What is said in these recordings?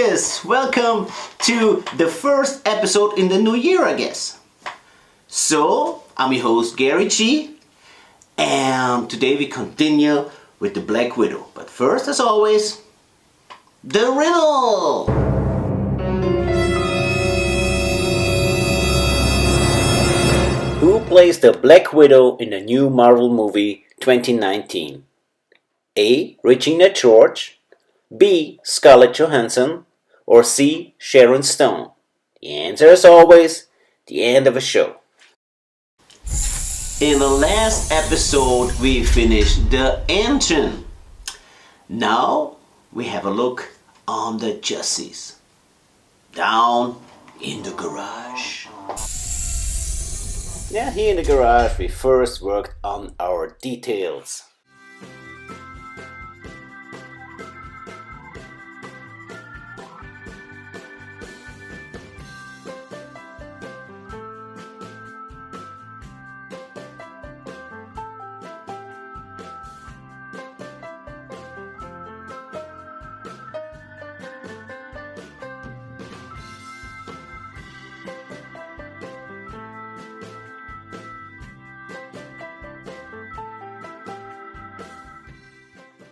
Yes, welcome to the first episode in the new year, I guess. So, I'm your host Gary G, and today we continue with the Black Widow. But first, as always, the riddle! Who plays the Black Widow in the new Marvel movie 2019? A. Regina George, B. Scarlett Johansson, or C. Sharon Stone? The answer, as always, the end of the show. In the last episode, we finished the engine. Now we have a look on the chassis. Down in the garage. Yeah, here in the garage we first worked on our details.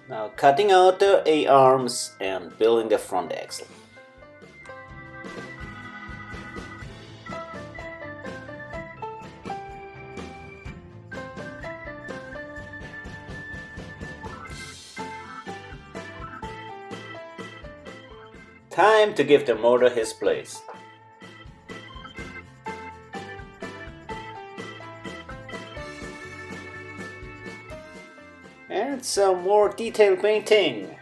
Now cutting out the A-arms and building the front axle. Time to give the motor his place. And some more detail painting.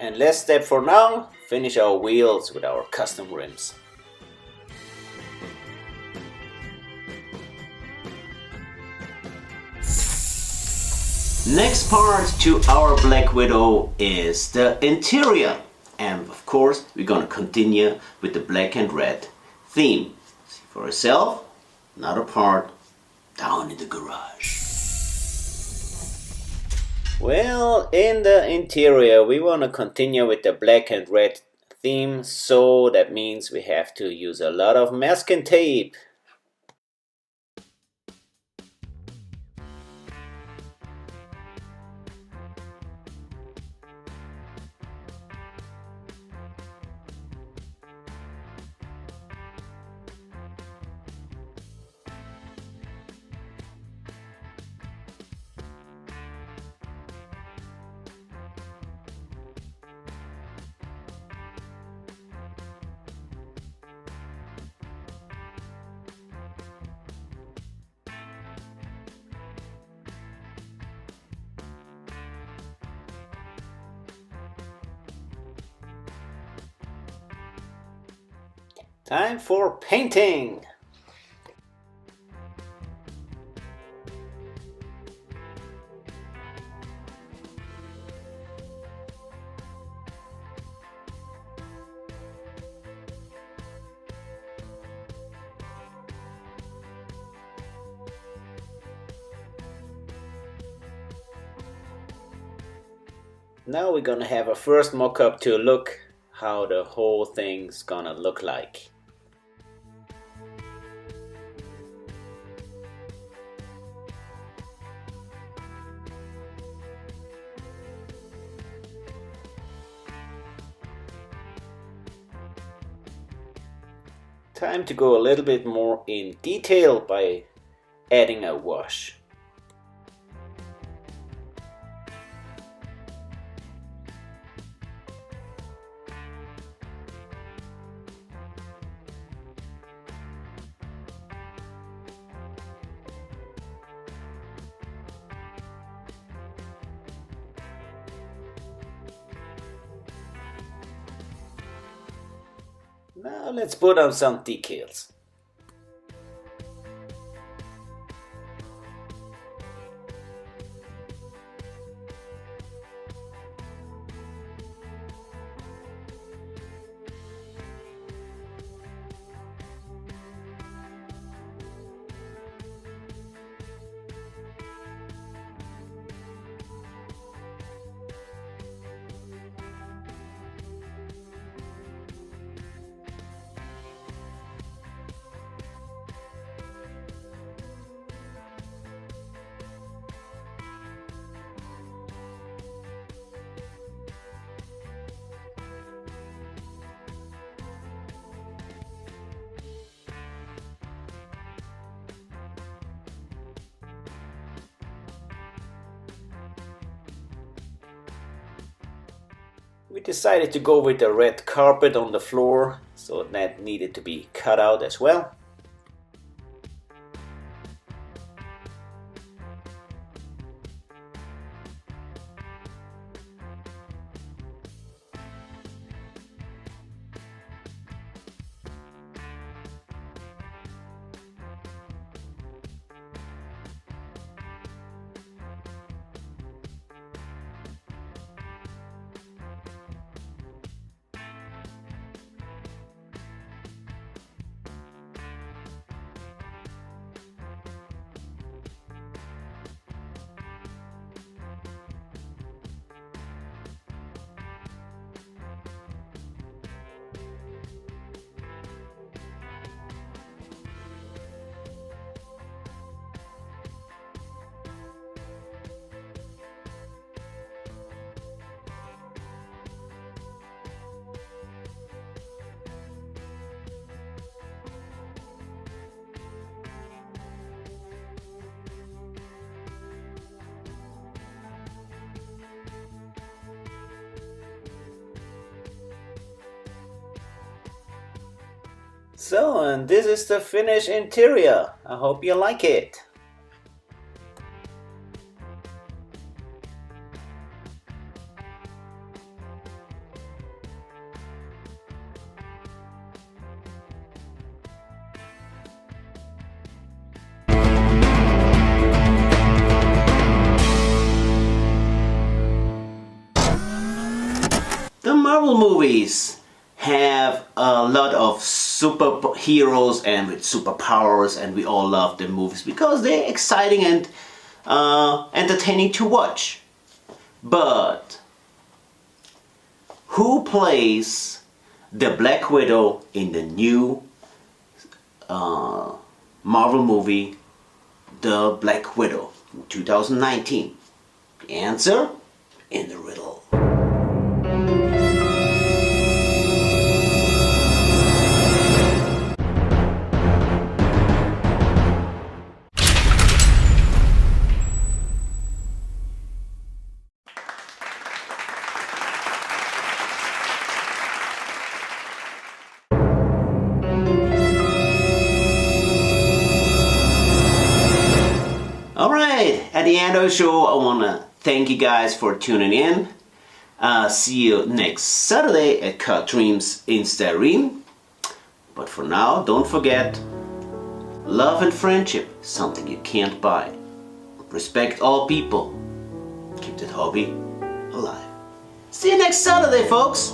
And last step for now, finish our wheels with our custom rims. Next part to our Black Widow is the interior. And of course, we're gonna continue with the black and red theme. See for yourself, another part down in the garage. Well, in the interior we want to continue with the black and red theme, so that means we have to use a lot of masking tape. Time for painting! Now we're gonna have a first mock-up to look how the whole thing's gonna look like. Time to go a little bit more in detail by adding a wash. Now let's put on some decals. We decided to go with the red carpet on the floor, so that needed to be cut out as well. So, and this is the finished interior. I hope you like it. The Marvel movies have a lot of superheroes and with superpowers, and we all love the movies because they're exciting and entertaining to watch. But who plays the Black Widow in the new Marvel movie, The Black Widow, 2019? The answer in the riddle. Alright, at the end of the show, I want to thank you guys for tuning in. See you next Saturday at Cut Dreams in Styrene. But for now, don't forget, love and friendship, something you can't buy. Respect all people. Keep that hobby alive. See you next Saturday, folks.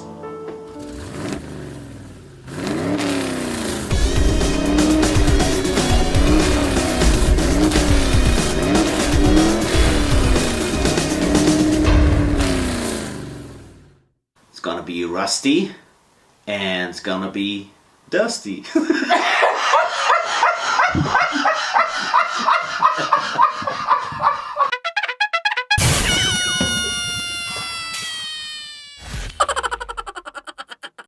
It's gonna be rusty and it's gonna be dusty.